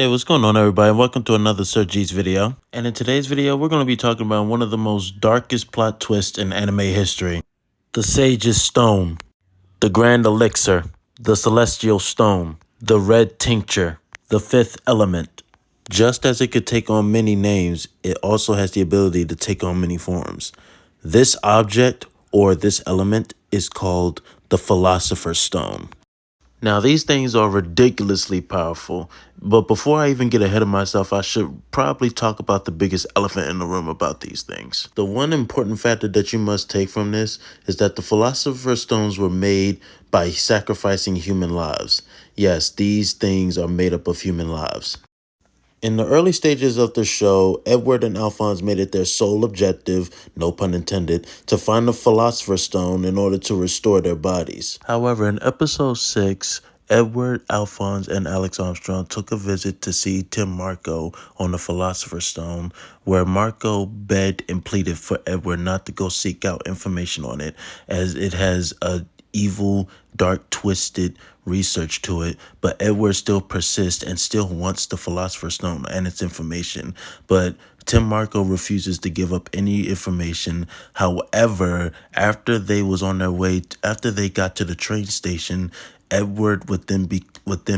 Hey, what's going on, everybody? Welcome to another Sir G's video. And in today's video, we're going to be talking about one of the most darkest plot twists in anime history. The Sage's Stone, the Grand Elixir, the Celestial Stone, the Red Tincture, the Fifth Element. Just as it could take on many names, it also has the ability to take on many forms. This object, or this element, is called the Philosopher's Stone. Now, these things are ridiculously powerful, but before I even get ahead of myself, I should probably talk about the biggest elephant in the room about these things. The one important factor that you must take from this is that the Philosopher's Stones were made by sacrificing human lives. Yes, these things are made up of human lives. In the early stages of the show, Edward and Alphonse made it their sole objective, no pun intended, to find the Philosopher's Stone in order to restore their bodies. However, in episode 6, Edward, Alphonse, and Alex Armstrong took a visit to see Tim Marco on the Philosopher's Stone, where Marco begged and pleaded for Edward not to go seek out information on it, as it has a evil, dark, twisted research to it, but Edward still persists and still wants the Philosopher's Stone and its information. But Tim Marco refuses to give up any information. However, after they got to the train station, Edward would then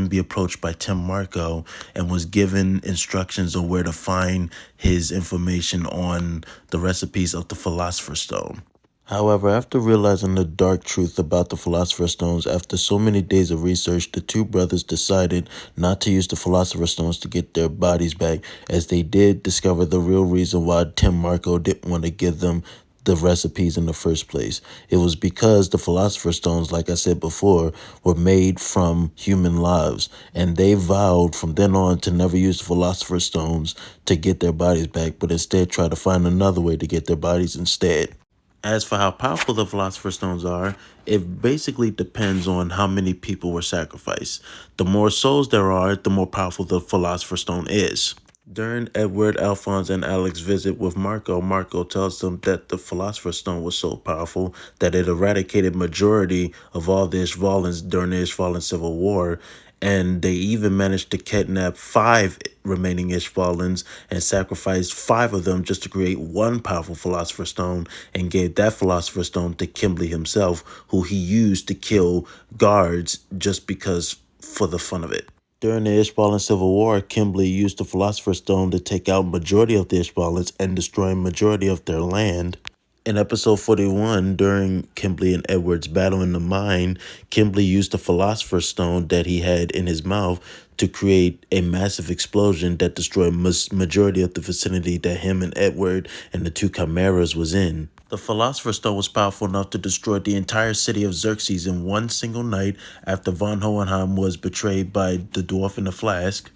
be approached by Tim Marco and was given instructions on where to find his information on the recipes of the Philosopher's Stone. However, after realizing the dark truth about the Philosopher's Stones, after so many days of research, the two brothers decided not to use the Philosopher's Stones to get their bodies back, as they did discover the real reason why Tim Marco didn't want to give them the recipes in the first place. It was because the Philosopher's Stones, like I said before, were made from human lives, and they vowed from then on to never use the Philosopher's Stones to get their bodies back, but instead try to find another way to get their bodies instead. As for how powerful the Philosopher's Stones are, it basically depends on how many people were sacrificed. The more souls there are, the more powerful the Philosopher's Stone is. During Edward, Alphonse, and Alex's visit with Marco, Marco tells them that the Philosopher's Stone was so powerful that it eradicated majority of all the Ishvalans during the Ishvalan Civil War, and they even managed to kidnap 5 remaining Ishvalans and sacrificed 5 of them just to create one powerful Philosopher's Stone, and gave that Philosopher's Stone to Kimberly himself, who he used to kill guards just because for the fun of it. During the Ishvalan Civil War, Kimberly used the Philosopher's Stone to take out majority of the Ishvalans and destroy majority of their land. In episode 41, during Kimberly and Edward's battle in the mine, Kimberly used the Philosopher's Stone that he had in his mouth to create a massive explosion that destroyed majority of the vicinity that him and Edward and the 2 chimeras was in. The Philosopher's Stone was powerful enough to destroy the entire city of Xerxes in one single night after von Hohenheim was betrayed by the dwarf in the flask.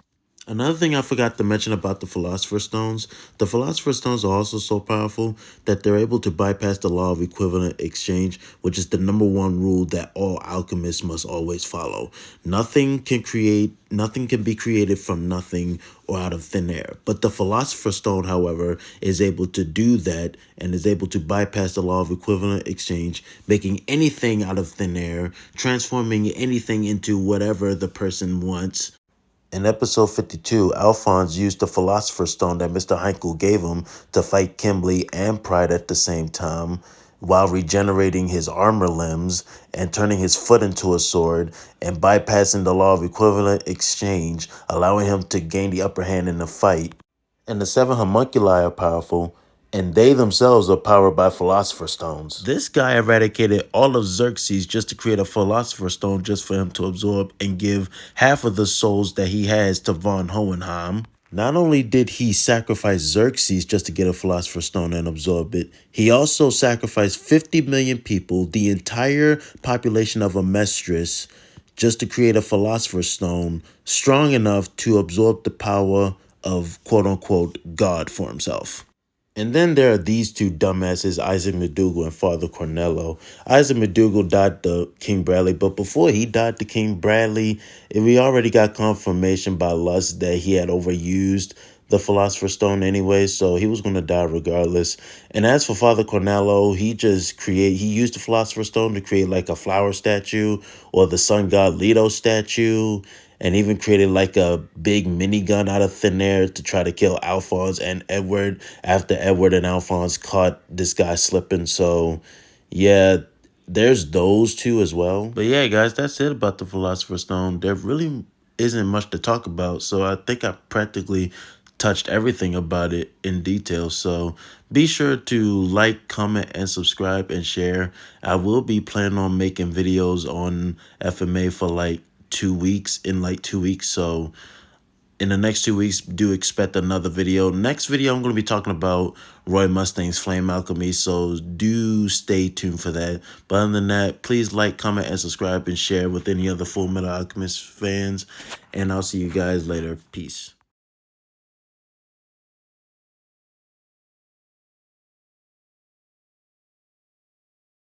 Another thing I forgot to mention about the Philosopher's Stones, the Philosopher's Stones are also so powerful that they're able to bypass the law of equivalent exchange, which is the #1 rule that all alchemists must always follow. Nothing can be created from nothing or out of thin air. But the Philosopher's Stone, however, is able to do that and is able to bypass the law of equivalent exchange, making anything out of thin air, transforming anything into whatever the person wants. In episode 52, Alphonse used the Philosopher's Stone that Mr. Heinkel gave him to fight Kimberly and Pride at the same time, while regenerating his armor limbs and turning his foot into a sword and bypassing the law of equivalent exchange, allowing him to gain the upper hand in the fight. And the 7 homunculi are powerful, and they themselves are powered by Philosopher's Stones. This guy eradicated all of Xerxes just to create a Philosopher's Stone just for him to absorb and give half of the souls that he has to von Hohenheim. Not only did he sacrifice Xerxes just to get a Philosopher's Stone and absorb it, he also sacrificed 50 million people, the entire population of Amestris, just to create a Philosopher's Stone strong enough to absorb the power of quote-unquote God for himself. And then there are these 2 dumbasses, Isaac McDougall and Father Cornello. Isaac McDougall died to King Bradley, but before he died to King Bradley, we already got confirmation by Lust that he had overused the Philosopher's Stone anyway, so he was going to die regardless. And as for Father Cornello, he used the Philosopher's Stone to create like a flower statue or the sun god Leto statue. and even created like a big minigun out of thin air to try to kill Alphonse and Edward after Edward and Alphonse caught this guy slipping. So, yeah, there's those two as well. But yeah, guys, that's it about the Philosopher's Stone. There really isn't much to talk about. So I think I practically touched everything about it in detail. So be sure to like, comment, and subscribe and share. I will be planning on making videos on FMA for like 2 weeks, in like 2 weeks. So in the next 2 weeks, do expect another video. Next video, I'm going to be talking about Roy Mustang's Flame Alchemy, so do stay tuned for that. But other than that, please like, comment, and subscribe and share with any other Full Metal Alchemist fans. And I'll see you guys later. Peace.